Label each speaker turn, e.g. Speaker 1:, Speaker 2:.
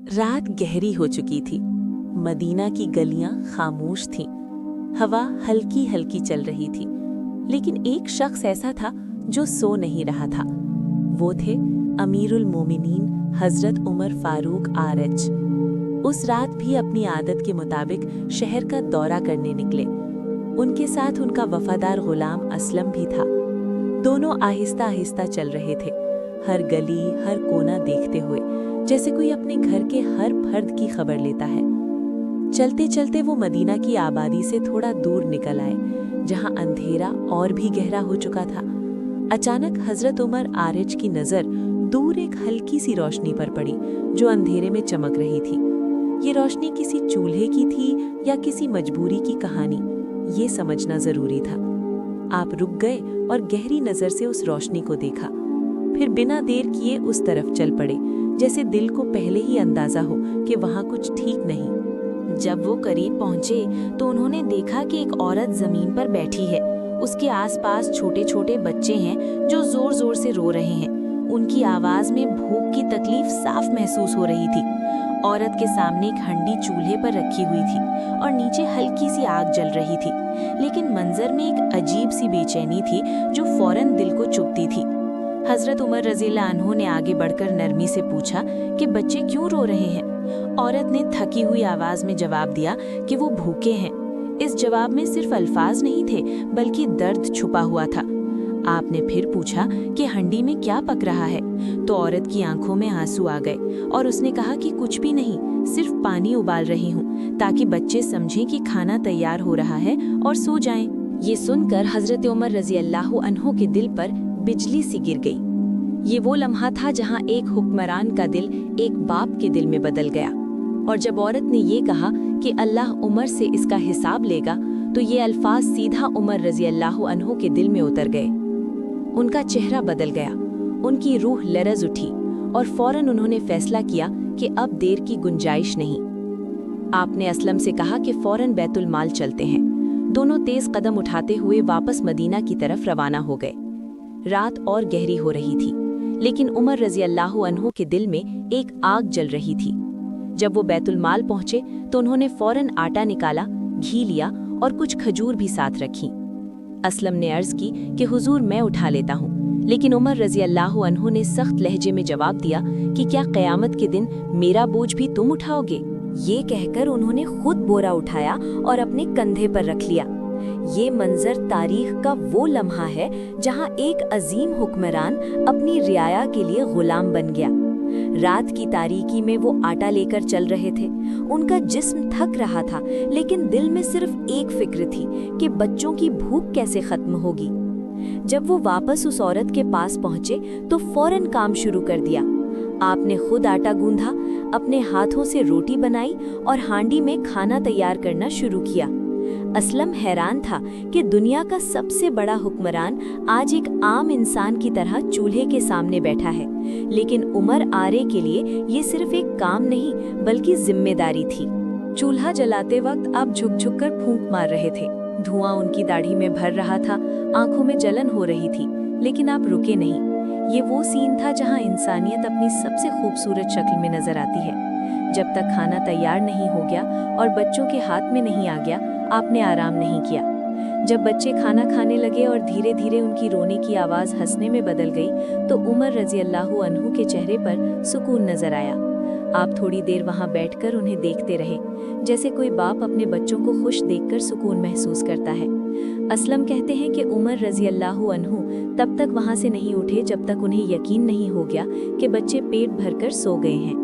Speaker 1: रात गहरी हो चुकी थी। मदीना की गलियां खामोश थीं। हवा हल्की हल्की चल रही थी, लेकिन एक शख्स ऐसा था जो सो नहीं रहा था। वो थे अमीरुल मोमिनीन हजरत उमर फारूक आरच। उस रात भी अपनी आदत के मुताबिक शहर का दौरा करने निकले। उनके साथ उनका वफादार गुलाम असलम भी था। दोनों आहिस्ता आहिस्ता चल रहे थे, हर गली हर कोना देखते हुए, जैसे कोई अपने घर के हर फर्द की खबर लेता है। चलते चलते वो मदीना की आबादी से थोड़ा दूर निकल आए, जहां अंधेरा और भी गहरा हो चुका था। अचानक हजरत उमर आरिच की नजर दूर एक हल्की सी रोशनी पर पड़ी, जो अंधेरे में चमक रही थी। ये रोशनी किसी चूल्हे की थी या किसी मजबूरी की कहानी, ये समझना जरूरी था। आप रुक गए और गहरी नजर से उस रोशनी को देखा, फिर बिना देर किए उस तरफ चल पड़े, जैसे दिल को पहले ही अंदाजा हो कि वहां कुछ ठीक नहीं।
Speaker 2: जब वो करीब पहुंचे तो उन्होंने देखा कि एक औरत जमीन पर बैठी है। उसके आसपास छोटे छोटे बच्चे हैं जो जोर जोर से रो रहे हैं। उनकी आवाज में भूख की तकलीफ साफ महसूस हो रही थी। औरत के सामने एक हंडी चूल्हे पर रखी हुई थी और नीचे हल्की सी आग जल रही थी, लेकिन मंजर में एक अजीब सी बेचैनी थी जो फौरन दिल को चुभती थी। हजरत उमर रज़ियल्लाहु अन्हु ने आगे बढ़कर नरमी से पूछा कि बच्चे क्यों रो रहे हैं। औरत ने थकी हुई आवाज में जवाब दिया कि वो भूखे हैं। इस जवाब में सिर्फ अल्फाज नहीं थे, बल्कि दर्द छुपा हुआ था। आपने फिर पूछा कि हंडी में क्या पक रहा है, तो औरत की आंखों में आंसू आ गए और उसने कहा कि कुछ भी नहीं, सिर्फ पानी उबाल रही हूँ ताकि बच्चे समझें कि खाना तैयार हो रहा है और सो जाएं। ये सुनकर हजरत उमर रज़ियल्लाहु अन्हु के दिल पर बिजली सी गिर गई। ये वो लम्हा था जहाँ एक हुक्मरान का दिल एक बाप के दिल में बदल गया। और जब औरत ने ये कहा कि अल्लाह उमर से इसका हिसाब लेगा, तो ये अल्फाज सीधा उमर रज़ियल्लाहु अन्हु के दिल में उतर गए। उनका चेहरा बदल गया, उनकी रूह लरज उठी और फौरन उन्होंने फैसला किया कि अब देर की गुंजाइश नहीं। आपने असलम से कहा कि फौरन बैतुल माल चलते हैं। दोनों तेज कदम उठाते हुए वापस मदीना की तरफ रवाना हो गए। रात और गहरी हो रही थी, लेकिन उमर रज़ियल्लाहु अन्हु के दिल में एक आग जल रही थी। जब वो बैतुल माल पहुंचे तो उन्होंने फौरन आटा निकाला, घी लिया और कुछ खजूर भी साथ रखी। असलम ने अर्ज की कि हुजूर मैं उठा लेता हूँ, लेकिन उमर रज़ियल्लाहु अन्हु ने सख्त लहजे में जवाब दिया कि क्या क़यामत के दिन मेरा बोझ भी तुम उठाओगे। ये कहकर उन्होंने खुद बोरा उठाया और अपने कंधे पर रख लिया। ये मंजर तारीख का वो लम्हा है जहाँ एक अजीम हुक्मरान अपनी रियाया के लिए गुलाम बन गया। रात की तारीकी में वो आटा लेकर चल रहे थे। उनका जिस्म थक रहा था, लेकिन दिल में सिर्फ एक फिक्र थी कि बच्चों की भूख कैसे खत्म होगी। जब वो वापस उस औरत के पास पहुंचे तो फौरन काम शुरू कर दिया। आपने खुद आटा गूंधा, अपने हाथों से रोटी बनाई और हांडी में खाना तैयार करना शुरू किया। असलम हैरान था कि दुनिया का सबसे बड़ा हुक्मरान आज एक आम इंसान की तरह चूल्हे के सामने बैठा है, लेकिन उमर आरे के लिए ये सिर्फ एक काम नहीं बल्कि जिम्मेदारी थी। चूल्हा जलाते वक्त आप झुक-झुक कर फूंक मार रहे थे। धुआं उनकी दाढ़ी में भर रहा था, आंखों में जलन हो रही थी, लेकिन आप रुके नहीं। ये वो सीन था जहां इंसानियत अपनी सबसे खूबसूरत शक्ल में नजर आती है। जब तक खाना तैयार नहीं हो गया और बच्चों के हाथ में नहीं आ गया, आपने आराम नहीं किया। जब बच्चे खाना खाने लगे और धीरे धीरे उनकी रोने की आवाज़ हंसने में बदल गई, तो उमर रज़ियल्लाहु अन्हु के चेहरे पर सुकून नजर आया। आप थोड़ी देर वहां बैठकर उन्हें देखते रहे, जैसे कोई बाप अपने बच्चों को खुश देखकर सुकून महसूस करता है। असलम कहते हैं कि उमर रज़ियल्लाहु अन्हु तब तक वहां से नहीं उठे जब तक उन्हें यकीन नहीं हो गया कि बच्चे पेट भरकर सो गए हैं।